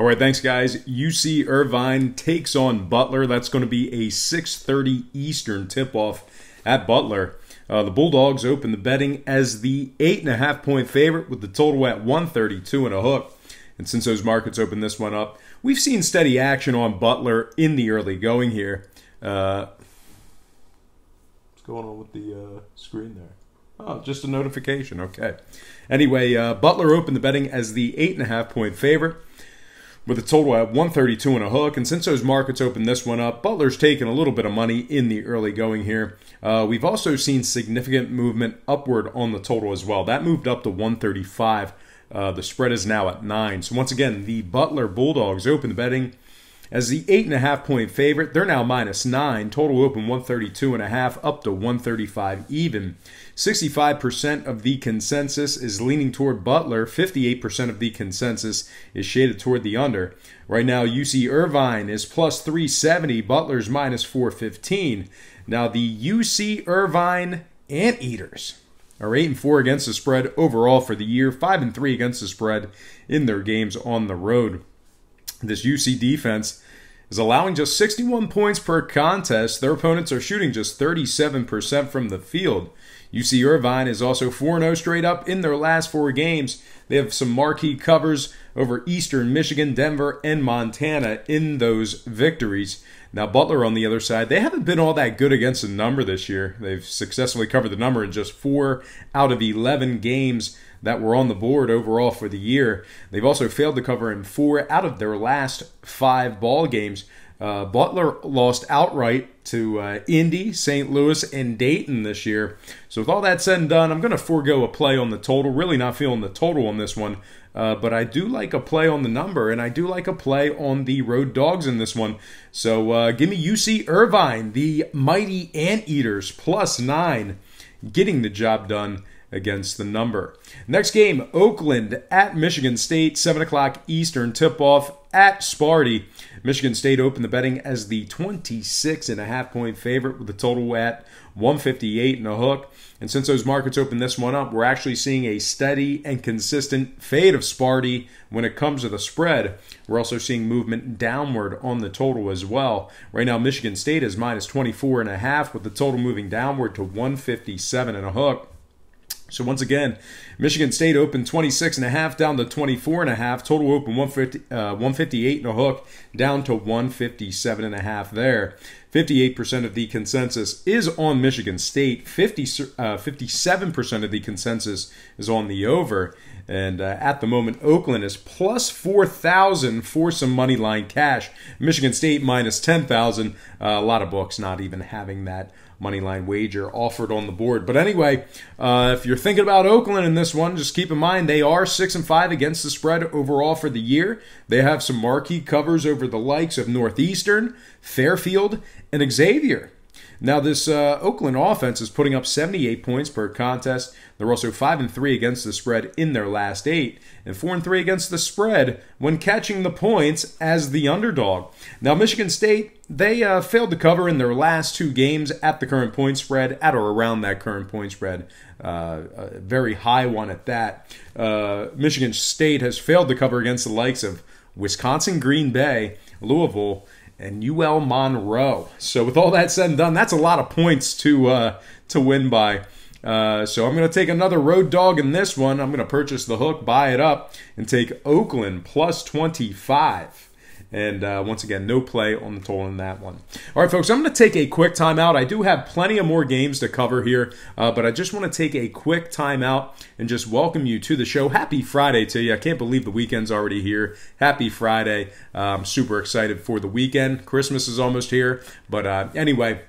All right, thanks, guys. UC Irvine takes on Butler. That's going to be a 6:30 Eastern tip-off at Butler. The Bulldogs open the betting as the 8.5-point favorite with the total at 132 and a hook. And since those markets opened this one up, we've seen steady action on Butler in the early going here. What's going on with the screen there? Oh, just a notification. Okay. Anyway, Butler opened the betting as the 8.5-point favorite with a total at 132 and a hook. And since those markets opened this one up, Butler's taken a little bit of money in the early going here. We've also seen significant movement upward on the total as well. That moved up to 135. The spread is now at 9. So once again, the Butler Bulldogs open the betting as the 8.5-point favorite. They're now -9. Total open 132.5 up to 135 even. 65% of the consensus is leaning toward Butler. 58% of the consensus is shaded toward the under. Right now, UC Irvine is +370. Butler's -415. Now, the UC Irvine Anteaters are 8-4 against the spread overall for the year. 5-3 against the spread in their games on the road. This UC defense is allowing just 61 points per contest. Their opponents are shooting just 37% from the field. UC Irvine is also 4-0 straight up in their last 4 games. They have some marquee covers over Eastern Michigan, Denver, and Montana in those victories. Now, Butler on the other side, they haven't been all that good against the number this year. They've successfully covered the number in just 4 out of 11 games that were on the board overall for the year. They've also failed to cover in 4 out of their last 5 ball games. Butler lost outright to Indy, St. Louis, and Dayton this year. So with all that said and done, I'm going to forego a play on the total. Really not feeling the total on this one. But I do like a play on the number, and I do like a play on the road dogs in this one. So give me UC Irvine, the mighty Anteaters, +9, getting the job done against the number. Next game, Oakland at Michigan State, 7 o'clock Eastern tip-off at Sparty. Michigan State opened the betting as the 26.5-point favorite with the total at 158 and a hook. And since those markets opened this one up, we're actually seeing a steady and consistent fade of Sparty when it comes to the spread. We're also seeing movement downward on the total as well. Right now, Michigan State is -24.5 with the total moving downward to 157 and a hook. So once again, Michigan State opened 26.5 down to 24.5. Total open 158 and a hook down to 157.5 there. 58% of the consensus is on Michigan State. 57% of the consensus is on the over. And at the moment, Oakland is +4,000 for some money line cash. Michigan State -10,000. A lot of books not even having that money line wager offered on the board. But anyway, if you're thinking about Oakland in this one, just keep in mind they are 6-5 against the spread overall for the year. They have some marquee covers over the likes of Northeastern, Fairfield, and Xavier. Now, this Oakland offense is putting up 78 points per contest. They're also 5-3 against the spread in their last 8, and 4-3 against the spread when catching the points as the underdog. Now, Michigan State, they failed to cover in their last 2 games at the current point spread, at or around that current point spread. A very high one at that. Michigan State has failed to cover against the likes of Wisconsin, Green Bay, Louisville, and UL Monroe. So with all that said and done, that's a lot of points to win by. So I'm going to take another road dog in this one. I'm going to purchase the hook, buy it up, and take Oakland +25. And once again, no play on the total in that one. All right, folks, I'm going to take a quick timeout. I do have plenty of more games to cover here, but I just want to take a quick timeout and just welcome you to the show. Happy Friday to you. I can't believe the weekend's already here. Happy Friday. I'm super excited for the weekend. Christmas is almost here. But anyway,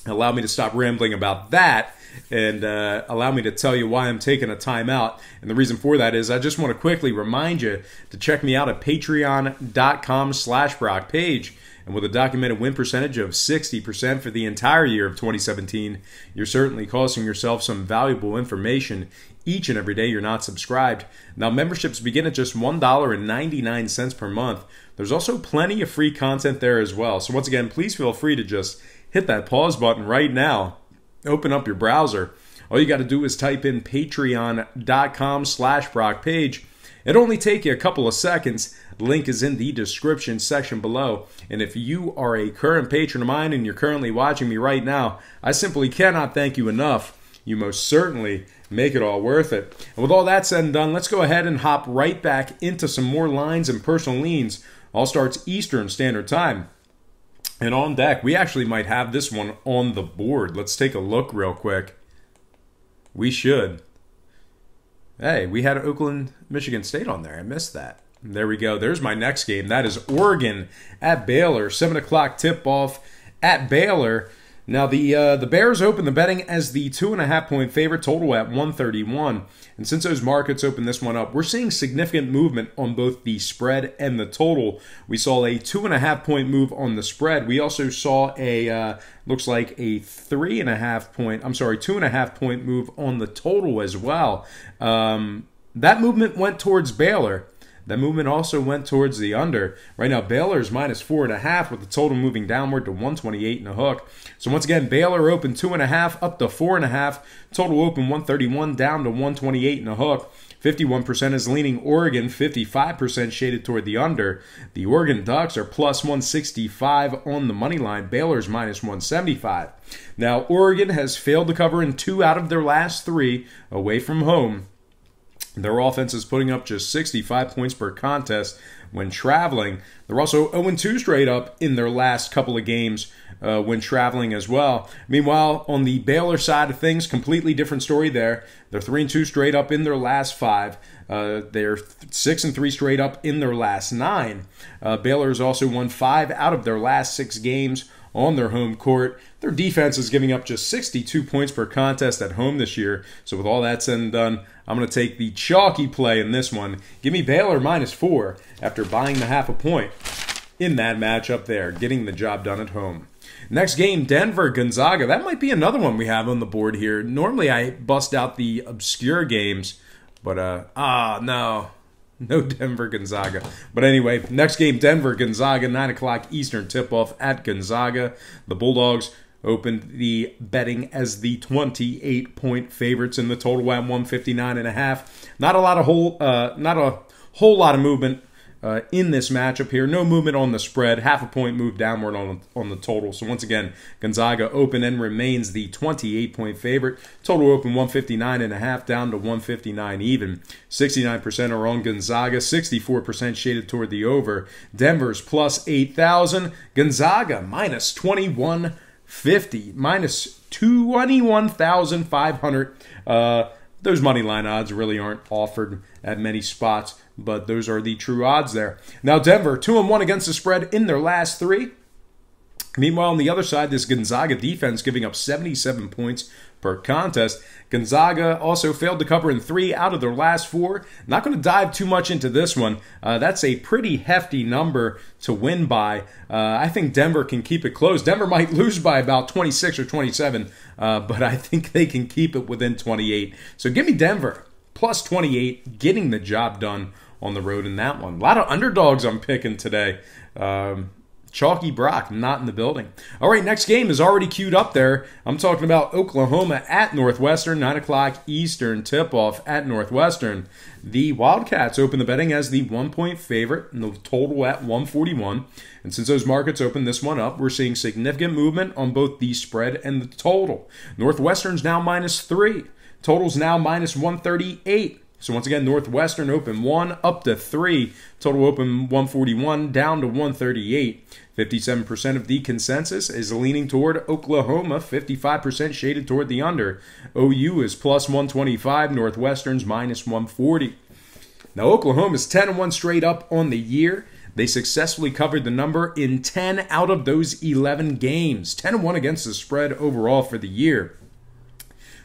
allow me to stop rambling about that and allow me to tell you why I'm taking a timeout. And the reason for that is I just want to quickly remind you to check me out at patreon.com/BrockPage. And with a documented win percentage of 60% for the entire year of 2017, you're certainly costing yourself some valuable information each and every day you're not subscribed. Now, memberships begin at just $1.99 per month. There's also plenty of free content there as well. So once again, please feel free to just hit that pause button right now. Open up your browser. All you got to do is type in patreon.com/BrockPage It'll only take you a couple of seconds. Link is in the description section below. And if you are a current patron of mine and you're currently watching me right now, I simply cannot thank you enough. You most certainly make it all worth it. And with all that said and done, let's go ahead and hop right back into some more lines and personal leans. All starts Eastern Standard Time. And on deck, we actually might have this one on the board. Let's take a look real quick. We should. Hey, we had Oakland, Michigan State on there. I missed that. There we go. There's my next game. That is Oregon at Baylor. 7 o'clock tip-off at Baylor. Now, the Bears open the betting as the 2.5-point favorite, total at 131. And since those markets opened this one up, we're seeing significant movement on both the spread and the total. We saw a 2.5-point move on the spread. We also saw a, looks like a 2.5-point move on the total as well. That movement went towards Baylor. That movement also went towards the under. Right now, Baylor's minus 4.5 with the total moving downward to 128 and a hook. So once again, Baylor open 2.5 up to 4.5. Total open 131 down to 128 and a hook. 51% is leaning Oregon, 55% shaded toward the under. The Oregon Ducks are plus 165 on the money line. Baylor's minus 175. Now, Oregon has failed to cover in 2 out of their last 3 away from home. Their offense is putting up just 65 points per contest when traveling. They're also 0-2 straight up in their last couple of games when traveling as well. Meanwhile, on the Baylor side of things, completely different story there. They're 3-2 straight up in their last 5. They're 6-3 straight up in their last 9. Baylor's also won 5 out of their last 6 games on their home court. Their defense is giving up just 62 points per contest at home this year. So with all that said and done, I'm going to take the chalky play in this one. Give me Baylor minus 4 after buying the 0.5 point in that matchup there, getting the job done at home. Next game, Denver-Gonzaga. That might be another one we have on the board here. Normally I bust out the obscure games, but no Denver-Gonzaga. But anyway, next game, Denver-Gonzaga, 9 o'clock Eastern tip-off at Gonzaga. The Bulldogs opened the betting as the 28-point favorites in the total at 159.5. Not a whole lot of movement in this matchup here. No movement on the spread. 0.5 point move downward on the total. So once again, Gonzaga open and remains the 28-point favorite. Total open 159.5 down to 159 even. 69% are on Gonzaga. 64% shaded toward the over. Denver's plus 8,000. Gonzaga minus 2150. Minus 21,500. Those money line odds really aren't offered at many spots, but those are the true odds there. Now, Denver, 2-1 against the spread in their last 3. Meanwhile, on the other side, this Gonzaga defense giving up 77 points per contest. Gonzaga also failed to cover in 3 out of their last 4. Not going to dive too much into this one. That's a pretty hefty number to win by. I think Denver can keep it close. Denver might lose by about 26 or 27, but I think they can keep it within 28. So give me Denver plus 28, getting the job done on the road in that one. A lot of underdogs I'm picking today. Chalky Brock not in the building. All right, next game is already queued up there. I'm talking about Oklahoma at Northwestern, 9 o'clock Eastern tip-off at Northwestern. The Wildcats open the betting as the 1-point favorite, and the total at 141. And since those markets opened this one up, we're seeing significant movement on both the spread and the total. Northwestern's now minus 3. Total's now minus 138. So once again, Northwestern open 1 up to 3. Total open 141 down to 138. 57% of the consensus is leaning toward Oklahoma. 55% shaded toward the under. OU is plus 125. Northwestern's minus 140. Now Oklahoma's 10-1 straight up on the year. They successfully covered the number in 10 out of those 11 games. 10-1 against the spread overall for the year.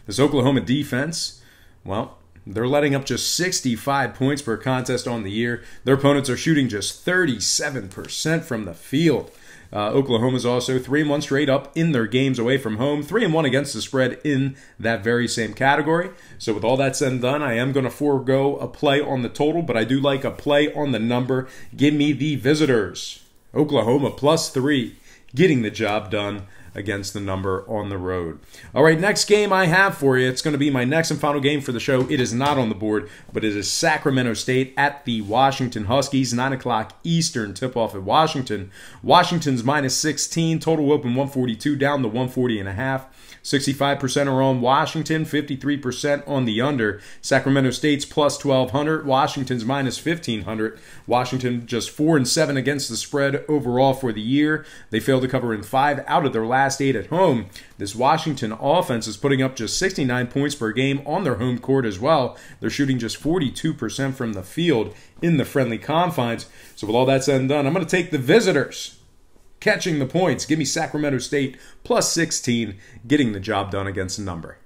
This Oklahoma defense, well, they're letting up just 65 points per contest on the year. Their opponents are shooting just 37% from the field. Oklahoma's also 3-1 straight up in their games away from home. 3-1 against the spread in that very same category. So with all that said and done, I am going to forego a play on the total, but I do like a play on the number. Give me the visitors. Oklahoma plus 3, getting the job done against the number on the road. All right, next game I have for you. It's going to be my next and final game for the show. It is not on the board, but it is Sacramento State at the Washington Huskies. 9 o'clock Eastern tip-off at Washington. Washington's minus 16. Total open 142 down to 140.5. 65% are on Washington, 53% on the under. Sacramento State's plus 1,200. Washington's minus 1,500. Washington just 4-7 against the spread overall for the year. They failed to cover in 5 out of their last 8 at home. This Washington offense is putting up just 69 points per game on their home court as well. They're shooting just 42% from the field in the friendly confines. So with all that said and done, I'm going to take the visitors catching the points. Give me Sacramento State plus 16, getting the job done against the number.